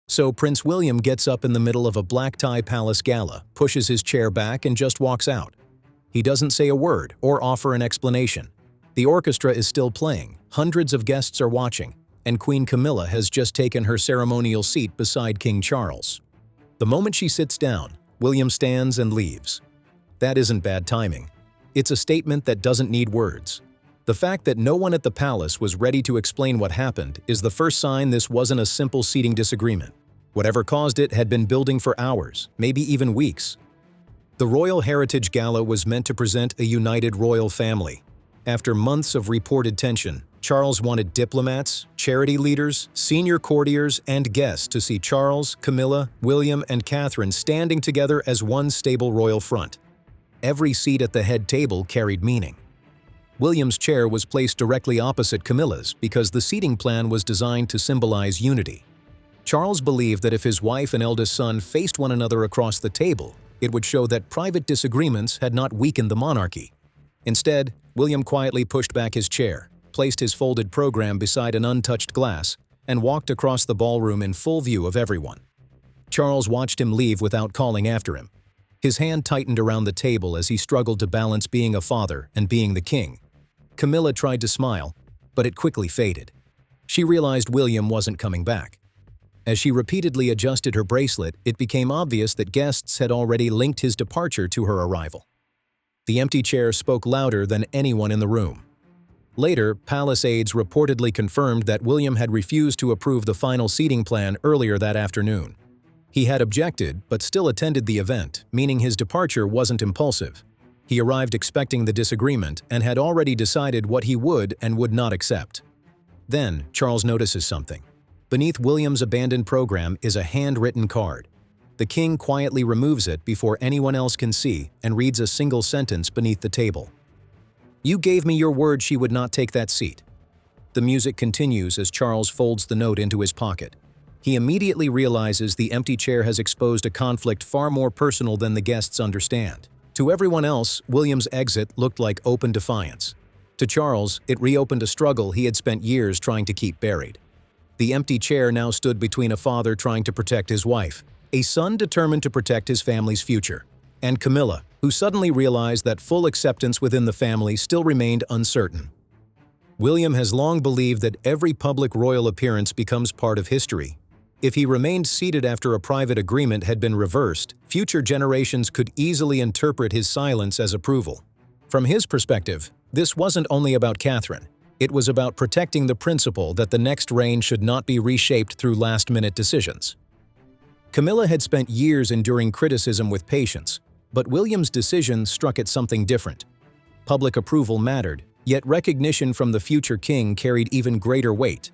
So Prince William gets up in the middle of a black-tie palace gala, pushes his chair back and just walks out. He doesn't say a word or offer an explanation. The orchestra is still playing, hundreds of guests are watching, and Queen Camilla has just taken her ceremonial seat beside King Charles. The moment she sits down, William stands and leaves. That isn't bad timing. It's a statement that doesn't need words. The fact that no one at the palace was ready to explain what happened is the first sign this wasn't a simple seating disagreement. Whatever caused it had been building for hours, maybe even weeks. The Royal Heritage Gala was meant to present a united royal family. After months of reported tension, Charles wanted diplomats, charity leaders, senior courtiers, and guests to see Charles, Camilla, William, and Catherine standing together as one stable royal front. Every seat at the head table carried meaning. William's chair was placed directly opposite Camilla's because the seating plan was designed to symbolize unity. Charles believed that if his wife and eldest son faced one another across the table, it would show that private disagreements had not weakened the monarchy. Instead, William quietly pushed back his chair, placed his folded program beside an untouched glass, and walked across the ballroom in full view of everyone. Charles watched him leave without calling after him. His hand tightened around the table as he struggled to balance being a father and being the king. Camilla tried to smile, but it quickly faded. She realized William wasn't coming back. As she repeatedly adjusted her bracelet, it became obvious that guests had already linked his departure to her arrival. The empty chair spoke louder than anyone in the room. Later, palace aides reportedly confirmed that William had refused to approve the final seating plan earlier that afternoon. He had objected, but still attended the event, meaning his departure wasn't impulsive. He arrived expecting the disagreement and had already decided what he would and would not accept. Then, Charles notices something. Beneath William's abandoned program is a handwritten card. The king quietly removes it before anyone else can see and reads a single sentence beneath the table. "You gave me your word she would not take that seat." The music continues as Charles folds the note into his pocket. He immediately realizes the empty chair has exposed a conflict far more personal than the guests understand. To everyone else, William's exit looked like open defiance. To Charles, it reopened a struggle he had spent years trying to keep buried. The empty chair now stood between a father trying to protect his wife, a son determined to protect his family's future, and Camilla, who suddenly realized that full acceptance within the family still remained uncertain. William has long believed that every public royal appearance becomes part of history. If he remained seated after a private agreement had been reversed, future generations could easily interpret his silence as approval. From his perspective, this wasn't only about Catherine. It was about protecting the principle that the next reign should not be reshaped through last-minute decisions. Camilla had spent years enduring criticism with patience, but William's decision struck at something different. Public approval mattered, yet recognition from the future king carried even greater weight.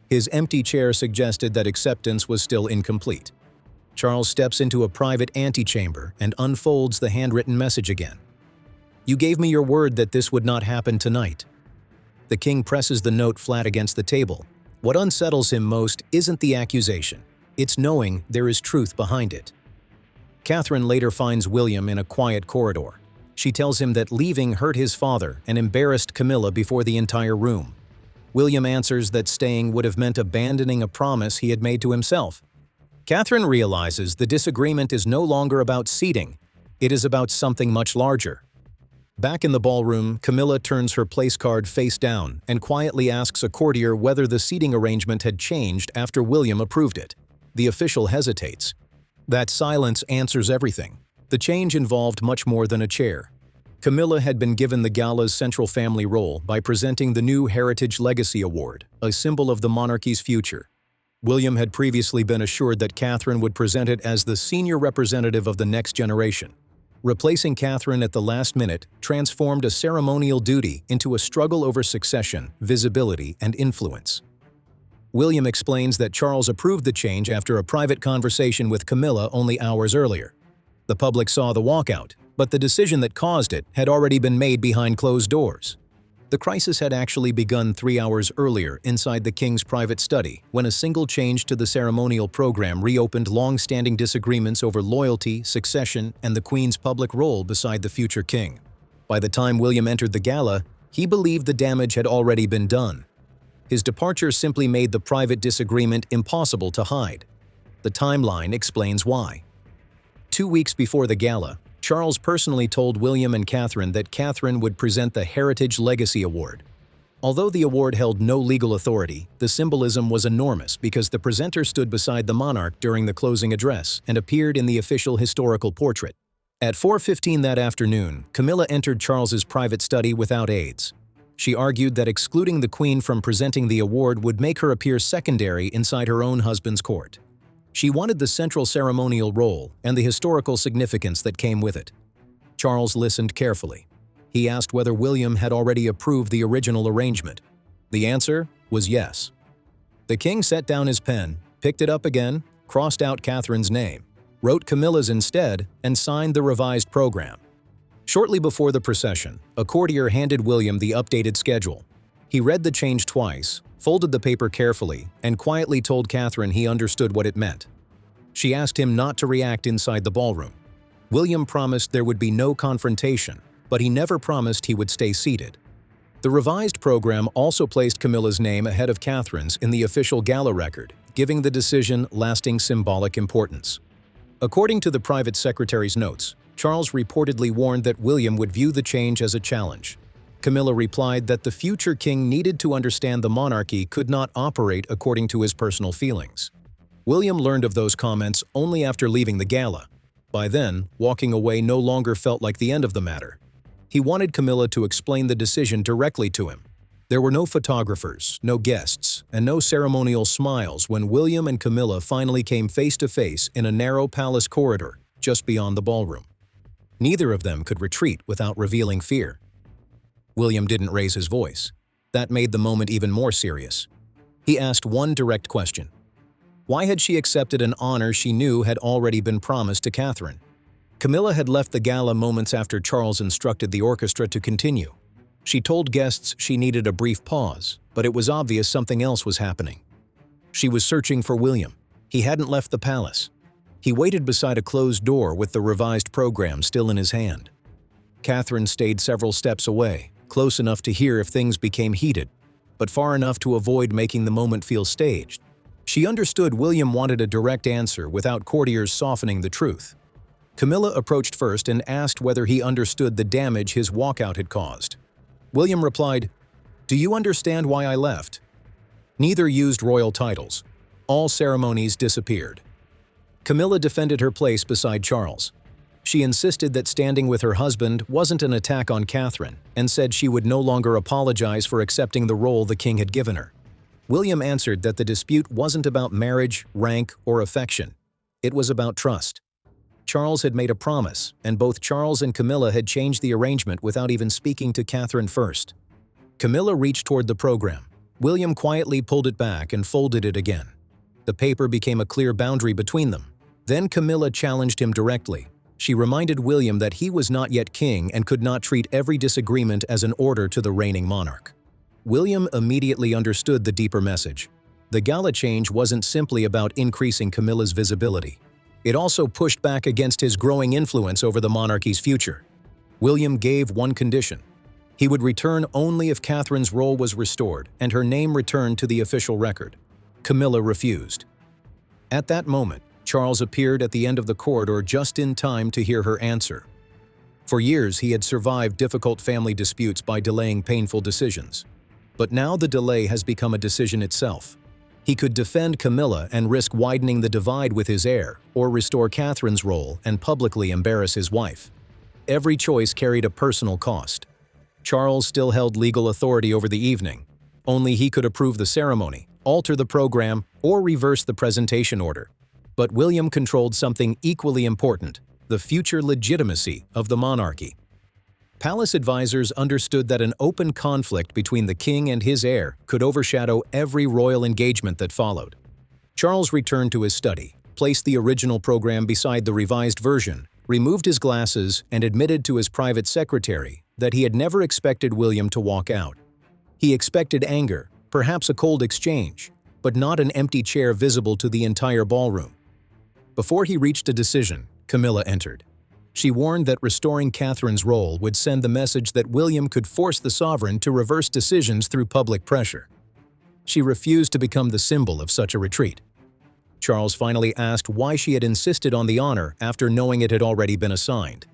His empty chair suggested that acceptance was still incomplete. Charles steps into a private antechamber and unfolds the handwritten message again. "You gave me your word that this would not happen tonight." The king presses the note flat against the table. What unsettles him most isn't the accusation. It's knowing there is truth behind it. Catherine later finds William in a quiet corridor. She tells him that leaving hurt his father and embarrassed Camilla before the entire room. William answers that staying would have meant abandoning a promise he had made to himself. Catherine realizes the disagreement is no longer about seating. It is about something much larger. Back in the ballroom, Camilla turns her place card face down and quietly asks a courtier whether the seating arrangement had changed after William approved it. The official hesitates. That silence answers everything. The change involved much more than a chair. Camilla had been given the gala's central family role by presenting the new Heritage Legacy Award, a symbol of the monarchy's future. William had previously been assured that Catherine would present it as the senior representative of the next generation. Replacing Catherine at the last minute transformed a ceremonial duty into a struggle over succession, visibility, and influence. William explains that Charles approved the change after a private conversation with Camilla only hours earlier. The public saw the walkout, but the decision that caused it had already been made behind closed doors. The crisis had actually begun 3 hours earlier inside the king's private study when a single change to the ceremonial program reopened long-standing disagreements over loyalty, succession, and the queen's public role beside the future king. By the time William entered the gala, he believed the damage had already been done. His departure simply made the private disagreement impossible to hide. The timeline explains why. 2 weeks before the gala, Charles personally told William and Catherine that Catherine would present the Heritage Legacy Award. Although the award held no legal authority, the symbolism was enormous because the presenter stood beside the monarch during the closing address and appeared in the official historical portrait. At 4:15 that afternoon, Camilla entered Charles's private study without aids. She argued that excluding the Queen from presenting the award would make her appear secondary inside her own husband's court. She wanted the central ceremonial role and the historical significance that came with it. Charles listened carefully. He asked whether William had already approved the original arrangement. The answer was yes. The king set down his pen, picked it up again, crossed out Catherine's name, wrote Camilla's instead, and signed the revised program. Shortly before the procession, a courtier handed William the updated schedule. He read the change twice, folded the paper carefully, and quietly told Catherine he understood what it meant. She asked him not to react inside the ballroom. William promised there would be no confrontation, but he never promised he would stay seated. The revised program also placed Camilla's name ahead of Catherine's in the official gala record, giving the decision lasting symbolic importance. According to the private secretary's notes, Charles reportedly warned that William would view the change as a challenge. Camilla replied that the future king needed to understand the monarchy could not operate according to his personal feelings. William learned of those comments only after leaving the gala. By then, walking away no longer felt like the end of the matter. He wanted Camilla to explain the decision directly to him. There were no photographers, no guests, and no ceremonial smiles when William and Camilla finally came face to face in a narrow palace corridor just beyond the ballroom. Neither of them could retreat without revealing fear. William didn't raise his voice. That made the moment even more serious. He asked one direct question. Why had she accepted an honor she knew had already been promised to Catherine? Camilla had left the gala moments after Charles instructed the orchestra to continue. She told guests she needed a brief pause, but it was obvious something else was happening. She was searching for William. He hadn't left the palace. He waited beside a closed door with the revised program still in his hand. Catherine stayed several steps away, close enough to hear if things became heated, but far enough to avoid making the moment feel staged. She understood William wanted a direct answer without courtiers softening the truth. Camilla approached first and asked whether he understood the damage his walkout had caused. William replied, "Do you understand why I left?" Neither used royal titles. All ceremonies disappeared. Camilla defended her place beside Charles. She insisted that standing with her husband wasn't an attack on Catherine and said she would no longer apologize for accepting the role the king had given her. William answered that the dispute wasn't about marriage, rank, or affection. It was about trust. Charles had made a promise, and both Charles and Camilla had changed the arrangement without even speaking to Catherine first. Camilla reached toward the program. William quietly pulled it back and folded it again. The paper became a clear boundary between them. Then Camilla challenged him directly. She reminded William that he was not yet king and could not treat every disagreement as an order to the reigning monarch. William immediately understood the deeper message. The gala change wasn't simply about increasing Camilla's visibility. It also pushed back against his growing influence over the monarchy's future. William gave one condition. He would return only if Catherine's role was restored and her name returned to the official record. Camilla refused. At that moment, Charles appeared at the end of the corridor just in time to hear her answer. For years, he had survived difficult family disputes by delaying painful decisions. But now the delay has become a decision itself. He could defend Camilla and risk widening the divide with his heir, or restore Catherine's role and publicly embarrass his wife. Every choice carried a personal cost. Charles still held legal authority over the evening. Only he could approve the ceremony, alter the program, or reverse the presentation order. But William controlled something equally important: the future legitimacy of the monarchy. Palace advisors understood that an open conflict between the king and his heir could overshadow every royal engagement that followed. Charles returned to his study, placed the original program beside the revised version, removed his glasses, and admitted to his private secretary that he had never expected William to walk out. He expected anger, perhaps a cold exchange, but not an empty chair visible to the entire ballroom. Before he reached a decision, Camilla entered. She warned that restoring Catherine's role would send the message that William could force the sovereign to reverse decisions through public pressure. She refused to become the symbol of such a retreat. Charles finally asked why she had insisted on the honor after knowing it had already been assigned.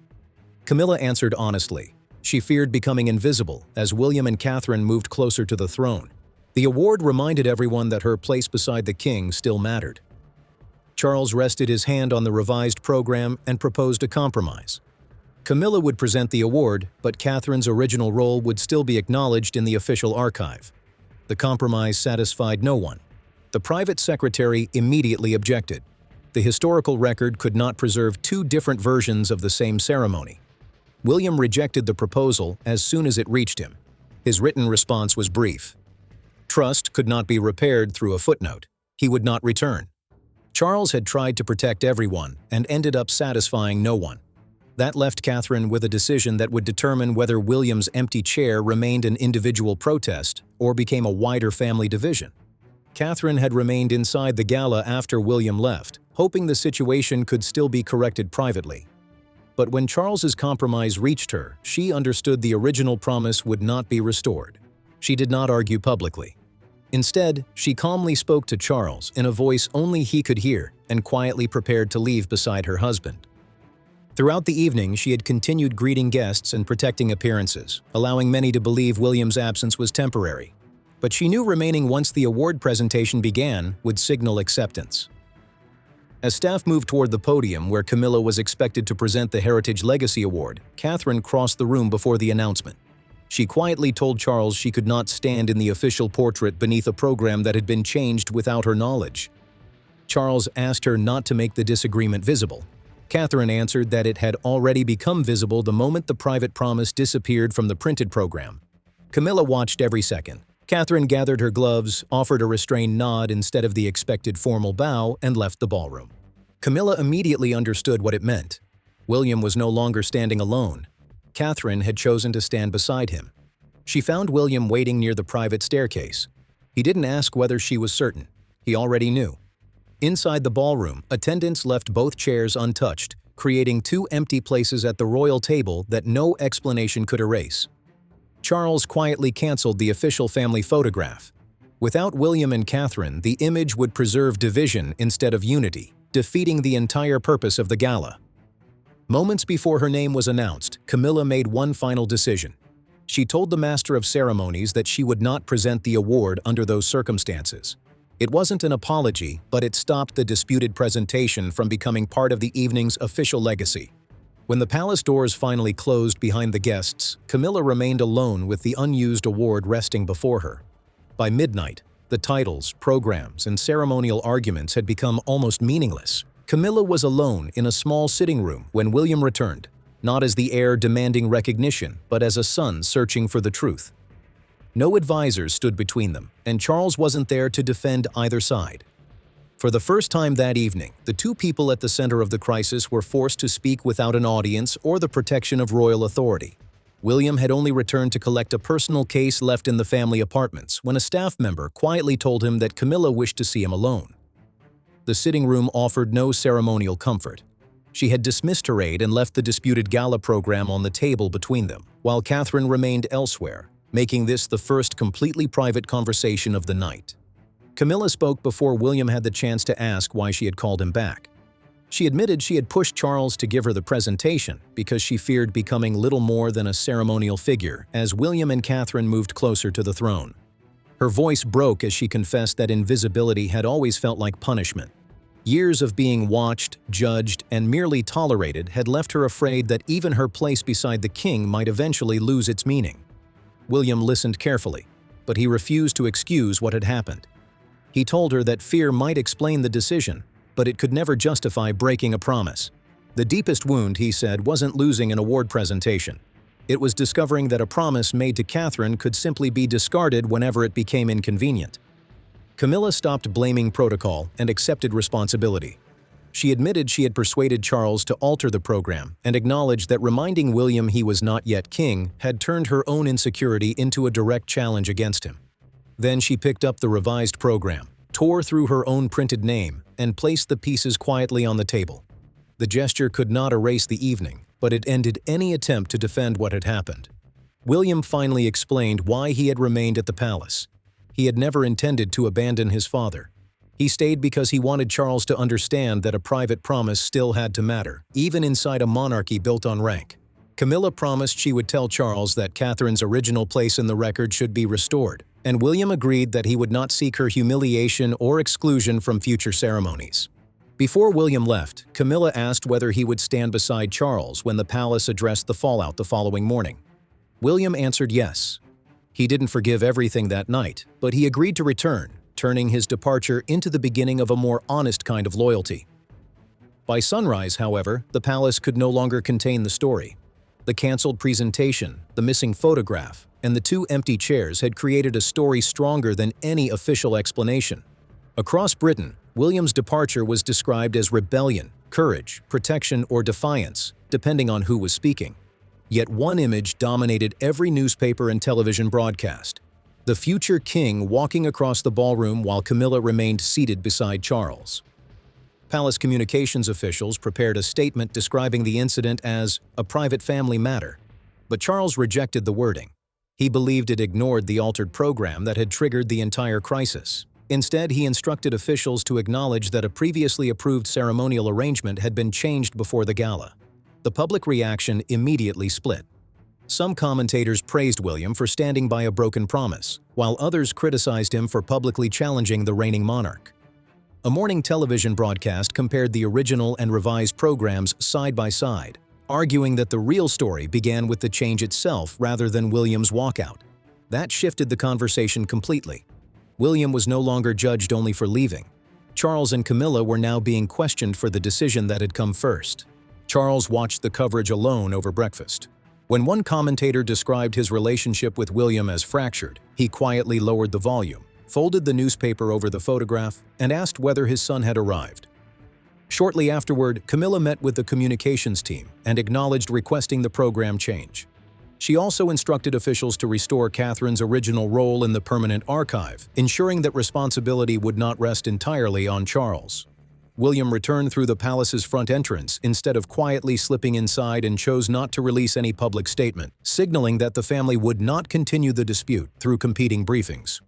Camilla answered honestly. She feared becoming invisible as William and Catherine moved closer to the throne. The award reminded everyone that her place beside the king still mattered. Charles rested his hand on the revised program and proposed a compromise. Camilla would present the award, but Catherine's original role would still be acknowledged in the official archive. The compromise satisfied no one. The private secretary immediately objected. The historical record could not preserve two different versions of the same ceremony. William rejected the proposal as soon as it reached him. His written response was brief. Trust could not be repaired through a footnote. He would not return. Charles had tried to protect everyone and ended up satisfying no one. That left Catherine with a decision that would determine whether William's empty chair remained an individual protest or became a wider family division. Catherine had remained inside the gala after William left, hoping the situation could still be corrected privately. But when Charles's compromise reached her, she understood the original promise would not be restored. She did not argue publicly. Instead, she calmly spoke to Charles in a voice only he could hear and quietly prepared to leave beside her husband. Throughout the evening, she had continued greeting guests and protecting appearances, allowing many to believe William's absence was temporary. But she knew remaining once the award presentation began would signal acceptance. As staff moved toward the podium where Camilla was expected to present the Heritage Legacy Award, Catherine crossed the room before the announcement. She quietly told Charles she could not stand in the official portrait beneath a program that had been changed without her knowledge. Charles asked her not to make the disagreement visible. Catherine answered that it had already become visible the moment the private promise disappeared from the printed program. Camilla watched every second. Catherine gathered her gloves, offered a restrained nod instead of the expected formal bow, and left the ballroom. Camilla immediately understood what it meant. William was no longer standing alone. Catherine had chosen to stand beside him. She found William waiting near the private staircase. He didn't ask whether she was certain. He already knew. Inside the ballroom, attendants left both chairs untouched, creating two empty places at the royal table that no explanation could erase. Charles quietly canceled the official family photograph. Without William and Catherine, the image would preserve division instead of unity, defeating the entire purpose of the gala. Moments before her name was announced, Camilla made one final decision. She told the Master of Ceremonies that she would not present the award under those circumstances. It wasn't an apology, but it stopped the disputed presentation from becoming part of the evening's official legacy. When the palace doors finally closed behind the guests, Camilla remained alone with the unused award resting before her. By midnight, the titles, programs, and ceremonial arguments had become almost meaningless. Camilla was alone in a small sitting room when William returned, not as the heir demanding recognition, but as a son searching for the truth. No advisors stood between them, and Charles wasn't there to defend either side. For the first time that evening, the two people at the center of the crisis were forced to speak without an audience or the protection of royal authority. William had only returned to collect a personal case left in the family apartments when a staff member quietly told him that Camilla wished to see him alone. The sitting room offered no ceremonial comfort. She had dismissed her aide and left the disputed gala program on the table between them, while Catherine remained elsewhere, making this the first completely private conversation of the night. Camilla spoke before William had the chance to ask why she had called him back. She admitted she had pushed Charles to give her the presentation because she feared becoming little more than a ceremonial figure as William and Catherine moved closer to the throne. Her voice broke as she confessed that invisibility had always felt like punishment. Years of being watched, judged, and merely tolerated had left her afraid that even her place beside the king might eventually lose its meaning. William listened carefully, but he refused to excuse what had happened. He told her that fear might explain the decision, but it could never justify breaking a promise. The deepest wound, he said, wasn't losing an award presentation. It was discovering that a promise made to Catherine could simply be discarded whenever it became inconvenient. Camilla stopped blaming protocol and accepted responsibility. She admitted she had persuaded Charles to alter the program and acknowledged that reminding William he was not yet king had turned her own insecurity into a direct challenge against him. Then she picked up the revised program, tore through her own printed name, and placed the pieces quietly on the table. The gesture could not erase the evening, but it ended any attempt to defend what had happened. William finally explained why he had remained at the palace. He had never intended to abandon his father. He stayed because he wanted Charles to understand that a private promise still had to matter, even inside a monarchy built on rank. Camilla promised she would tell Charles that Catherine's original place in the record should be restored, and William agreed that he would not seek her humiliation or exclusion from future ceremonies. Before William left, Camilla asked whether he would stand beside Charles when the palace addressed the fallout the following morning. William answered yes. He didn't forgive everything that night, but he agreed to return, turning his departure into the beginning of a more honest kind of loyalty. By sunrise, however, the palace could no longer contain the story. The cancelled presentation, the missing photograph, and the 2 empty chairs had created a story stronger than any official explanation. Across Britain, William's departure was described as rebellion, courage, protection, or defiance, depending on who was speaking. Yet one image dominated every newspaper and television broadcast: the future king walking across the ballroom while Camilla remained seated beside Charles. Palace communications officials prepared a statement describing the incident as a private family matter, but Charles rejected the wording. He believed it ignored the altered program that had triggered the entire crisis. Instead, he instructed officials to acknowledge that a previously approved ceremonial arrangement had been changed before the gala. The public reaction immediately split. Some commentators praised William for standing by a broken promise, while others criticized him for publicly challenging the reigning monarch. A morning television broadcast compared the original and revised programs side by side, arguing that the real story began with the change itself rather than William's walkout. That shifted the conversation completely. William was no longer judged only for leaving. Charles and Camilla were now being questioned for the decision that had come first. Charles watched the coverage alone over breakfast. When one commentator described his relationship with William as fractured, he quietly lowered the volume, folded the newspaper over the photograph, and asked whether his son had arrived. Shortly afterward, Camilla met with the communications team and acknowledged requesting the program change. She also instructed officials to restore Catherine's original role in the permanent archive, ensuring that responsibility would not rest entirely on Charles. William returned through the palace's front entrance instead of quietly slipping inside and chose not to release any public statement, signaling that the family would not continue the dispute through competing briefings.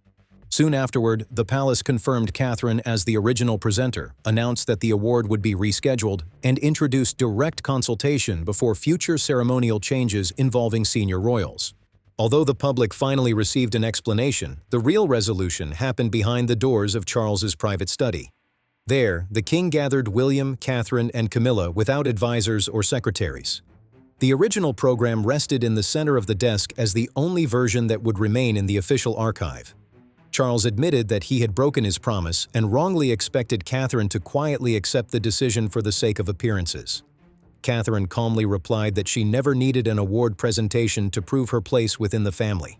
Soon afterward, the palace confirmed Catherine as the original presenter, announced that the award would be rescheduled, and introduced direct consultation before future ceremonial changes involving senior royals. Although the public finally received an explanation, the real resolution happened behind the doors of Charles's private study. There, the king gathered William, Catherine, and Camilla without advisors or secretaries. The original program rested in the center of the desk as the only version that would remain in the official archive. Charles admitted that he had broken his promise and wrongly expected Catherine to quietly accept the decision for the sake of appearances. Catherine calmly replied that she never needed an award presentation to prove her place within the family.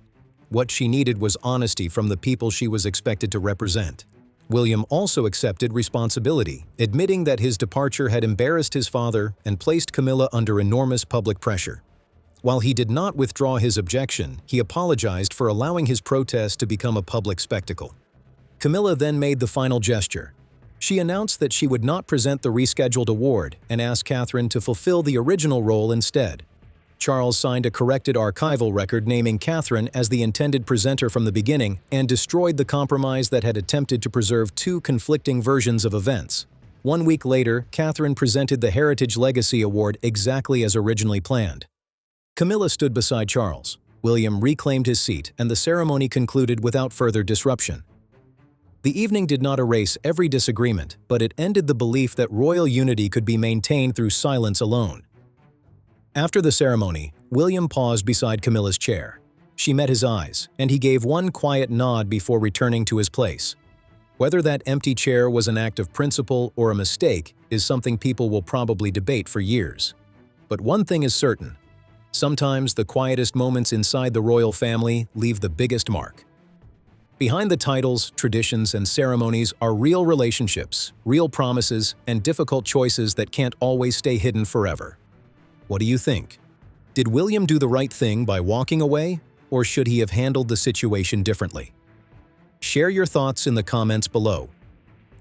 What she needed was honesty from the people she was expected to represent. William also accepted responsibility, admitting that his departure had embarrassed his father and placed Camilla under enormous public pressure. While he did not withdraw his objection, he apologized for allowing his protest to become a public spectacle. Camilla then made the final gesture. She announced that she would not present the rescheduled award and asked Catherine to fulfill the original role instead. Charles signed a corrected archival record naming Catherine as the intended presenter from the beginning and destroyed the compromise that had attempted to preserve 2 conflicting versions of events. 1 week later, Catherine presented the Heritage Legacy Award exactly as originally planned. Camilla stood beside Charles. William reclaimed his seat, and the ceremony concluded without further disruption. The evening did not erase every disagreement, but it ended the belief that royal unity could be maintained through silence alone. After the ceremony, William paused beside Camilla's chair. She met his eyes, and he gave one quiet nod before returning to his place. Whether that empty chair was an act of principle or a mistake is something people will probably debate for years. But one thing is certain: sometimes the quietest moments inside the royal family leave the biggest mark. Behind the titles, traditions, and ceremonies are real relationships, real promises, and difficult choices that can't always stay hidden forever. What do you think? Did William do the right thing by walking away, or should he have handled the situation differently? Share your thoughts in the comments below.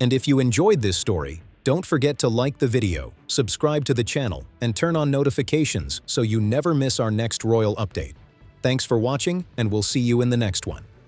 And if you enjoyed this story, don't forget to like the video, subscribe to the channel, and turn on notifications so you never miss our next royal update. Thanks for watching, and we'll see you in the next one.